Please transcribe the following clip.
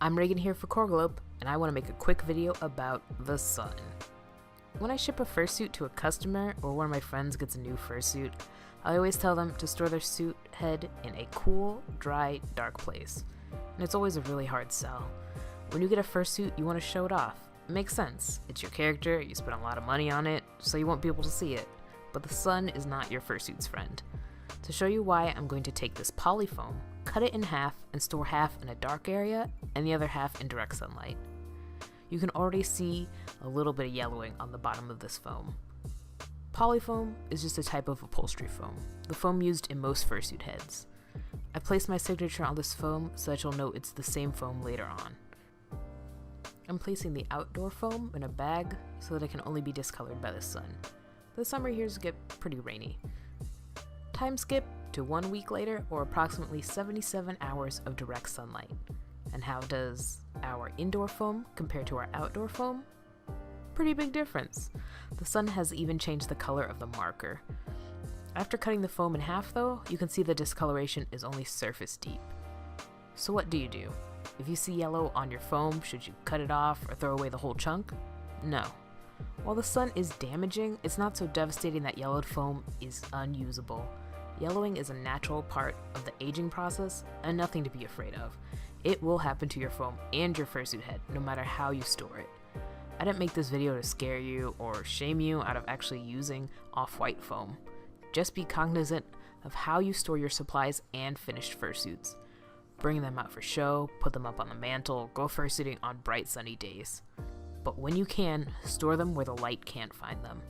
I'm Reagan here for Corgilope, and I want to make a quick video about the sun. When I ship a fursuit to a customer or one of my friends gets a new fursuit, I always tell them to store their suit head in a cool, dry, dark place. And it's always a really hard sell. When you get a fursuit, you want to show it off. It makes sense. It's your character, you spent a lot of money on it, so you won't be able to see it. But the sun is not your fursuit's friend. To show you why, I'm going to take this polyfoam, cut it in half, and store half in a dark area and the other half in direct sunlight. You can already see a little bit of yellowing on the bottom of this foam. Polyfoam is just a type of upholstery foam, the foam used in most fursuit heads. I placed my signature on this foam so that you'll know it's the same foam later on. I'm placing the outdoor foam in a bag so that it can only be discolored by the sun. The summer here get pretty rainy. Time skip to 1 week later, or approximately 77 hours of direct sunlight. And how does our indoor foam compare to our outdoor foam? Pretty big difference. The sun has even changed the color of the marker. After cutting the foam in half though, you can see the discoloration is only surface deep. So what do? If you see yellow on your foam, should you cut it off or throw away the whole chunk? No. While the sun is damaging, it's not so devastating that yellowed foam is unusable. Yellowing is a natural part of the aging process and nothing to be afraid of. It will happen to your foam and your fursuit head, no matter how you store it. I didn't make this video to scare you or shame you out of actually using off-white foam. Just be cognizant of how you store your supplies and finished fursuits. Bring them out for show, put them up on the mantle, go fursuiting on bright sunny days. But when you can, store them where the light can't find them.